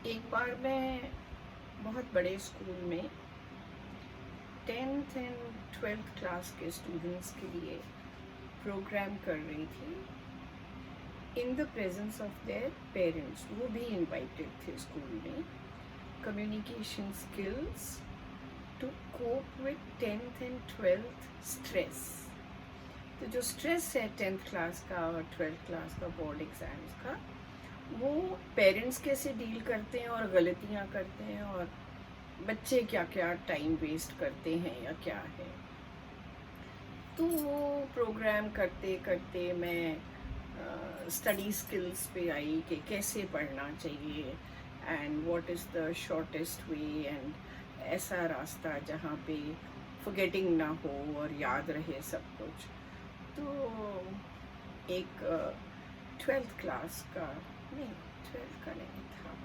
एक बार मैं बहुत बड़े स्कूल में 10th एंड 12th क्लास के स्टूडेंट्स के लिए प्रोग्राम कर रही थी in the presence of their parents. वो भी इनवाइटेड थे स्कूल में। Communication skills to cope with 10th and 12th stress. तो जो स्ट्रेस है 10th क्लास का और 12th क्लास का बोर्ड एग्ज़ाम्स का, वो पेरेंट्स कैसे डील करते हैं और गलतियाँ करते हैं और बच्चे क्या क्या टाइम वेस्ट करते हैं या क्या है। तो वो प्रोग्राम करते करते मैं स्टडी स्किल्स पे आई कि कैसे पढ़ना चाहिए and what is the shortest way and ऐसा रास्ता जहाँ पे फॉरगेटिंग ना हो और याद रहे सब कुछ। तो एक 12th क्लास का, नहीं 12th का नहीं था,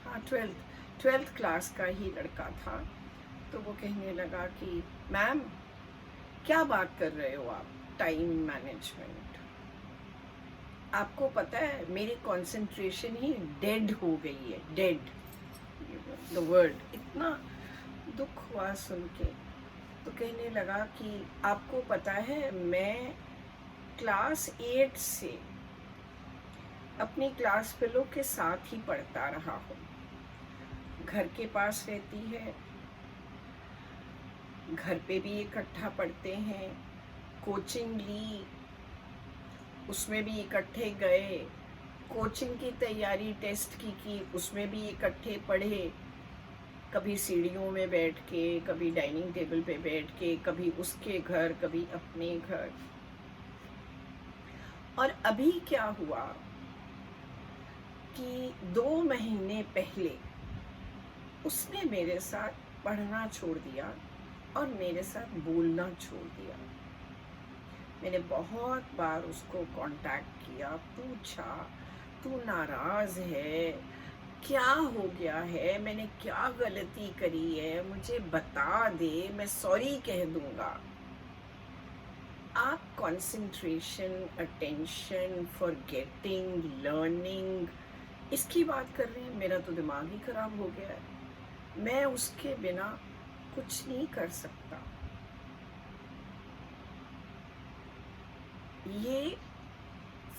हाँ 12th क्लास का ही लड़का था। तो वो कहने लगा कि मैम क्या बात कर रहे हो आप, टाइम मैनेजमेंट। आपको पता है मेरी कंसंट्रेशन ही डेड हो गई है, डेड द वर्ड। इतना दुख हुआ सुन के। तो कहने लगा कि आपको पता है मैं क्लास 8 से अपनी क्लास फेलो के साथ ही पढ़ता रहा हूँ। घर के पास रहती है, घर पे भी इकट्ठा पढ़ते हैं, कोचिंग ली उसमें भी इकट्ठे गए, कोचिंग की तैयारी टेस्ट की उसमें भी इकट्ठे पढ़े, कभी सीढ़ियों में बैठ के, कभी डाइनिंग टेबल पे बैठ के, कभी उसके घर कभी अपने घर। और अभी क्या हुआ कि 2 महीने पहले उसने मेरे साथ पढ़ना छोड़ दिया और मेरे साथ बोलना छोड़ दिया। मैंने बहुत बार उसको कांटेक्ट किया, पूछा तू नाराज़ है, क्या हो गया है, मैंने क्या गलती करी है, मुझे बता दे, मैं सॉरी कह दूंगा। आप कंसंट्रेशन, अटेंशन, फॉरगेटिंग, लर्निंग, इसकी बात कर रहे हैं। मेरा तो दिमाग ही खराब हो गया है। मैं उसके बिना कुछ नहीं कर सकता। ये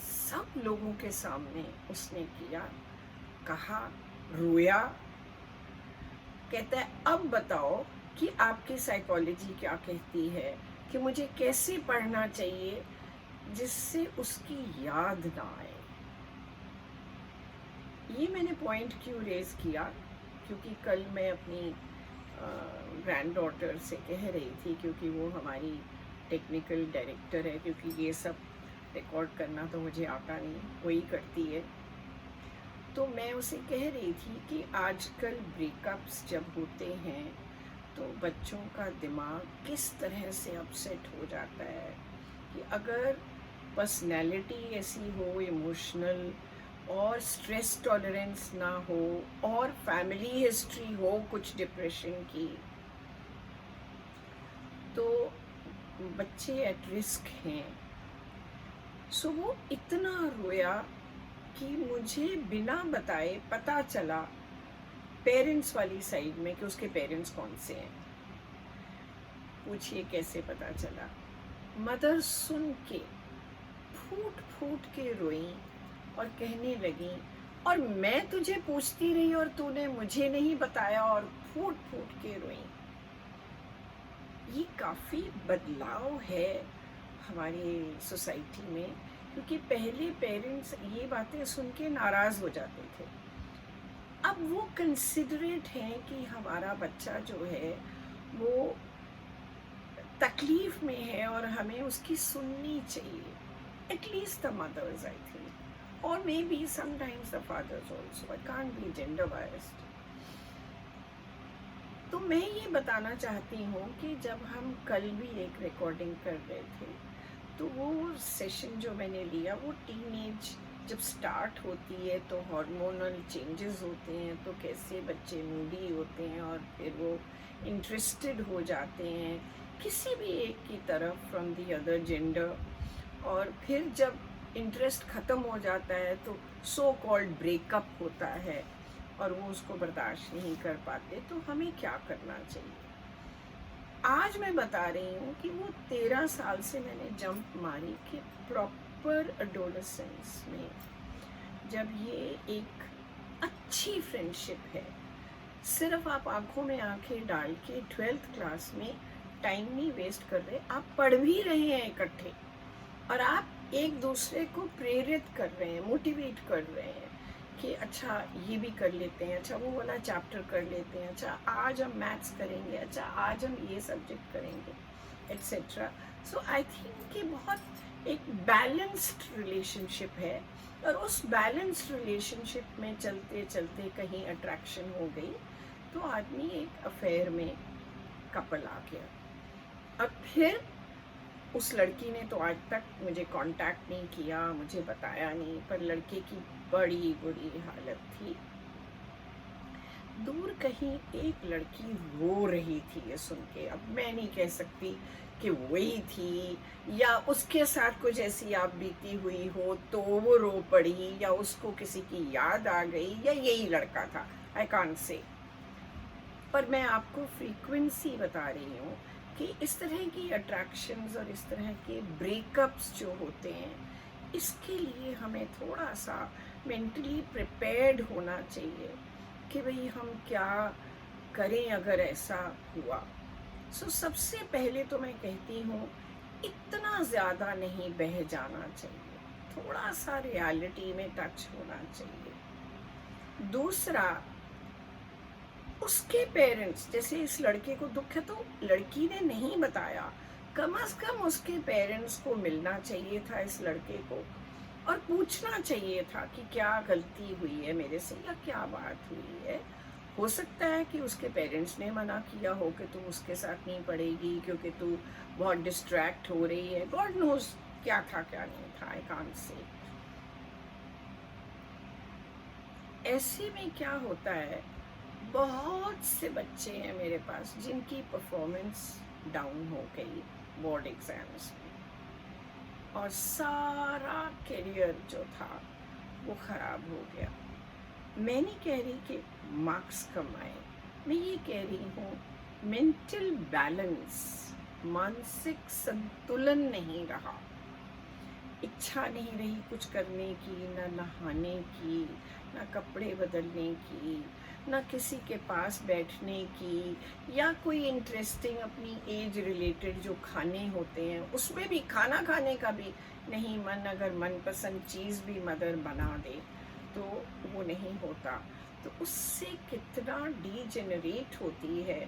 सब लोगों के सामने उसने किया, कहा, रोया। कहता है अब बताओ कि आपकी साइकोलॉजी क्या कहती है कि मुझे कैसे पढ़ना चाहिए जिससे उसकी याद ना आए। ये मैंने पॉइंट क्यों रेज किया, क्योंकि कल मैं अपनी ग्रैंड डॉटर से कह रही थी, क्योंकि वो हमारी टेक्निकल डायरेक्टर है, क्योंकि ये सब रिकॉर्ड करना तो मुझे आता नहीं, वही करती है। तो मैं उसे कह रही थी कि आजकल ब्रेकअप्स जब होते हैं तो बच्चों का दिमाग किस तरह से अपसेट हो जाता है कि अगर पर्सनैलिटी ऐसी हो, इमोशनल और स्ट्रेस टॉलरेंस ना हो और फैमिली हिस्ट्री हो कुछ डिप्रेशन की, तो बच्चे एट रिस्क हैं। सो वो इतना रोया कि मुझे बिना बताए पता चला पेरेंट्स वाली साइड में कि उसके पेरेंट्स कौन से हैं। पूछिए कैसे पता चला। मदर सुन के फूट फूट के रोई और कहने लगी और मैं तुझे पूछती रही और तूने मुझे नहीं बताया, और फूट फूट के रोई। ये काफ़ी बदलाव है हमारी सोसाइटी में, क्योंकि पहले पेरेंट्स ये बातें सुन के नाराज़ हो जाते थे। अब वो कंसिडरेट हैं कि हमारा बच्चा जो है वो तकलीफ़ में है और हमें उसकी सुननी चाहिए। At least the mothers I think, और maybe sometimes the fathers also, I can't be gender biased. तो मैं ये बताना चाहती हूँ कि जब हम कल भी एक रिकॉर्डिंग कर रहे थे, तो वो सेशन जो मैंने लिया वो टीनेज जब स्टार्ट होती है तो हार्मोनल चेंजेस होते हैं, तो कैसे बच्चे मूडी होते हैं और फिर वो इंटरेस्टेड हो जाते हैं किसी भी एक की तरफ फ्रॉम द अदर जेंडर, और फिर जब इंटरेस्ट ख़त्म हो जाता है तो सो कॉल्ड ब्रेकअप होता है। और वो उसको बर्दाश्त नहीं कर पाते, तो हमें क्या करना चाहिए। आज मैं बता रही हूँ कि वो 13 साल से मैंने जंप मारी कि प्रॉपर एडोलेसेंस में जब ये एक अच्छी फ्रेंडशिप है, सिर्फ आप आंखों में आंखें डाल के 12th क्लास में टाइम नहीं वेस्ट कर रहे, आप पढ़ भी रहे हैं इकट्ठे और आप एक दूसरे को प्रेरित कर रहे हैं, मोटिवेट कर रहे हैं कि अच्छा ये भी कर लेते हैं, अच्छा वो वाला चैप्टर कर लेते हैं, अच्छा आज हम मैथ्स करेंगे, अच्छा आज हम ये सब्जेक्ट करेंगे, एट्सेट्रा। सो आई थिंक कि बहुत एक बैलेंस्ड रिलेशनशिप है और उस बैलेंस्ड रिलेशनशिप में चलते चलते कहीं अट्रैक्शन हो गई तो आदमी एक अफेयर में कपल आ गया। और फिर उस लड़की ने तो आज तक मुझे कांटेक्ट नहीं किया, मुझे बताया नहीं, पर लड़के की बड़ी बुरी हालत थी। दूर कहीं एक लड़की रो रही थी ये सुन के। अब मैं नहीं कह सकती कि वही थी या उसके साथ कुछ ऐसी आप बीती हुई हो तो वो रो पड़ी या उसको किसी की याद आ गई या यही लड़का था, आई कांट से। पर मैं आपको फ्रीक्वेंसी बता रही हूँ कि इस तरह की अट्रैक्शंस और इस तरह के ब्रेकअप्स जो होते हैं, इसके लिए हमें थोड़ा सा मेंटली प्रिपेयर्ड होना चाहिए कि भाई हम क्या करें अगर ऐसा हुआ। सो सबसे पहले तो मैं कहती हूँ इतना ज़्यादा नहीं बह जाना चाहिए, थोड़ा सा रियलिटी में टच होना चाहिए। दूसरा, उसके पेरेंट्स, जैसे इस लड़के को दुख है तो लड़की ने नहीं बताया, कम से कम उसके पेरेंट्स को मिलना चाहिए था इस लड़के को और पूछना चाहिए था कि क्या गलती हुई है मेरे से या क्या बात हुई है। हो सकता है कि उसके पेरेंट्स ने मना किया हो कि तुम उसके साथ नहीं पढ़ेगी क्योंकि तू बहुत डिस्ट्रैक्ट हो रही है, गॉड नोज क्या था क्या नहीं था, आई कांट से। ऐसे में क्या होता है, बहुत से बच्चे हैं मेरे पास जिनकी परफॉर्मेंस डाउन हो गई बोर्ड एग्जाम्स में और सारा करियर जो था वो ख़राब हो गया। मैं नहीं कह रही कि मार्क्स कम आए, मैं ये कह रही हूँ मेंटल बैलेंस, मानसिक संतुलन नहीं रहा, इच्छा नहीं रही कुछ करने की, ना नहाने की, ना कपड़े बदलने की, ना किसी के पास बैठने की, या कोई इंटरेस्टिंग अपनी एज रिलेटेड जो खाने होते हैं उसमें भी खाना खाने का भी नहीं मन। अगर मनपसंद चीज़ भी मदर बना दे तो वो नहीं होता, तो उससे कितना डीजेनरेट होती है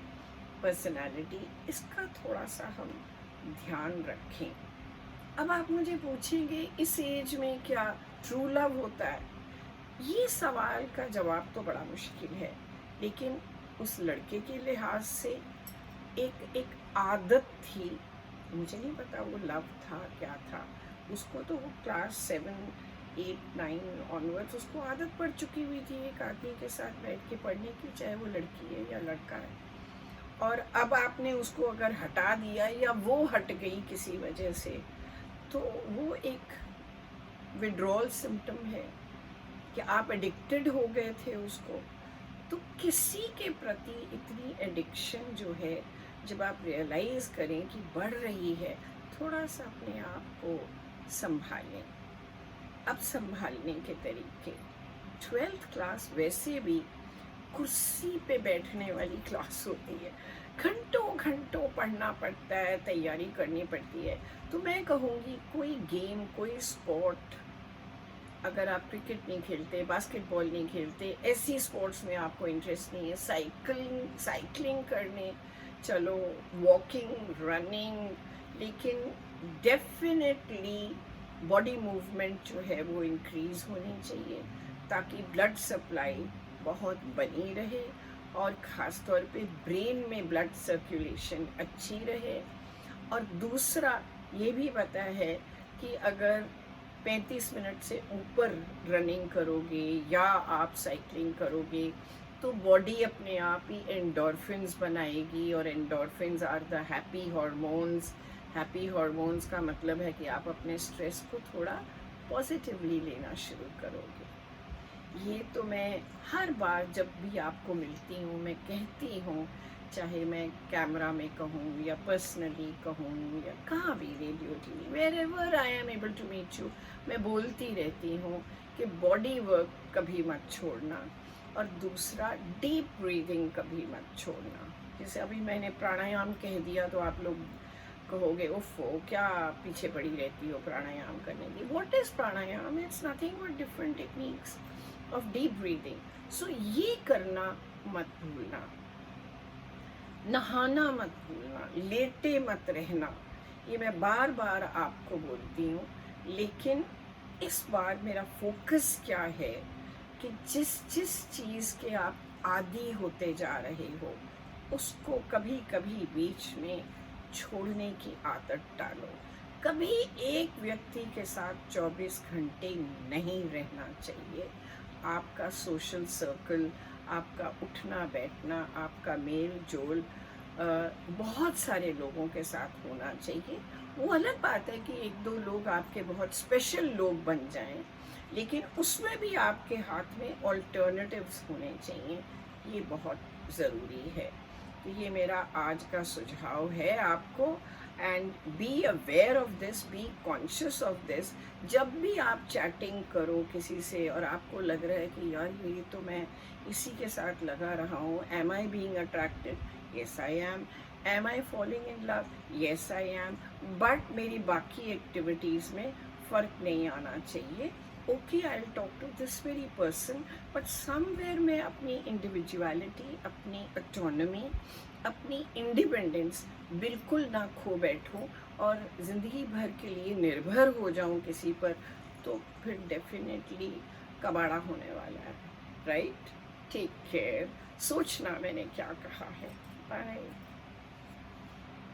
पर्सनालिटी, इसका थोड़ा सा हम ध्यान रखें। अब आप मुझे पूछेंगे इस एज में क्या ट्रू लव होता है? ये सवाल का जवाब तो बड़ा मुश्किल है, लेकिन उस लड़के के लिहाज से एक आदत थी, मुझे नहीं पता वो लव था क्या था, उसको तो वो क्लास 7, 8, 9 ऑनवर्ड्स उसको आदत पड़ चुकी हुई थी एक आदमी के साथ बैठ के पढ़ने की, चाहे वो लड़की है या लड़का है। और अब आपने उसको अगर हटा दिया या वो हट गई किसी वजह से, तो वो एक विड्रॉल सिम्टम है कि आप एडिक्टेड हो गए थे उसको। तो किसी के प्रति इतनी एडिक्शन जो है, जब आप रियलाइज़ करें कि बढ़ रही है, थोड़ा सा अपने आप को संभालें। अब संभालने के तरीके, 12th क्लास वैसे भी कुर्सी पे बैठने वाली क्लास होती है, घंटों घंटों पढ़ना पड़ता है, तैयारी करनी पड़ती है। तो मैं कहूँगी कोई गेम, कोई स्पोर्ट, अगर आप क्रिकेट नहीं खेलते, बास्केटबॉल नहीं खेलते, ऐसी स्पोर्ट्स में आपको इंटरेस्ट नहीं है, साइकिलिंग करने चलो, वॉकिंग, रनिंग, लेकिन डेफिनेटली बॉडी मूवमेंट जो है वो इंक्रीज़ होनी चाहिए ताकि ब्लड सप्लाई बहुत बनी रहे और ख़ास तौर पे ब्रेन में ब्लड सर्कुलेशन अच्छी रहे। और दूसरा ये भी पता है कि अगर 35 मिनट से ऊपर रनिंग करोगे या आप साइकिलिंग करोगे तो बॉडी अपने आप ही एंडोर्फिन्स बनाएगी, और endorphins are the happy hormones. Happy hormones का मतलब है कि आप अपने स्ट्रेस को थोड़ा पॉजिटिवली लेना शुरू करोगे। ये तो मैं हर बार जब भी आपको मिलती हूँ मैं कहती हूँ, चाहे मैं कैमरा में कहूँ या पर्सनली कहूँ या कहाँ भी, radio TV, wherever I am able to meet you, मैं बोलती रहती हूँ कि बॉडी वर्क कभी मत छोड़ना, और दूसरा डीप ब्रीदिंग कभी मत छोड़ना। जैसे अभी मैंने प्राणायाम कह दिया तो आप लोग कहोगे ओफो क्या पीछे पड़ी रहती हो प्राणायाम करने की। What is pranayama? It's nothing but different techniques of deep breathing. So ये करना मत भूलना, नहाना मत भूलना, लेटे मत रहना। ये मैं बार बार आपको बोलती हूँ, लेकिन इस बार मेरा फोकस क्या है कि जिस जिस चीज़ के आप आदी होते जा रहे हो उसको कभी कभी बीच में छोड़ने की आदत डालो। कभी एक व्यक्ति के साथ 24 घंटे नहीं रहना चाहिए। आपका सोशल सर्कल, आपका उठना बैठना, आपका मेल जोल बहुत सारे लोगों के साथ होना चाहिए। वो अलग बात है कि एक दो लोग आपके बहुत स्पेशल लोग बन जाएं, लेकिन उसमें भी आपके हाथ में ऑल्टरनेटिव्स होने चाहिए। ये बहुत ज़रूरी है। तो ये मेरा आज का सुझाव है आपको। And be aware of this, be conscious of this. जब भी आप चैटिंग करो किसी से और आपको लग रहा है कि यार ये तो मैं इसी के साथ लगा रहा हूँ, am I being attracted? Yes I am. Am I falling in love? Yes I am. But मेरी बाकी एक्टिविटीज़ में फ़र्क नहीं आना चाहिए। Okay, I will talk to this very person, but somewhere मैं अपनी इंडिविजुअलिटी, अपनी ऑटोनॉमी, अपनी इंडिपेंडेंस बिल्कुल ना खो बैठूं और ज़िंदगी भर के लिए निर्भर हो जाऊं किसी पर, तो फिर डेफिनेटली कबाड़ा होने वाला है। राइट? Take care. सोचना मैंने क्या कहा है। बाय।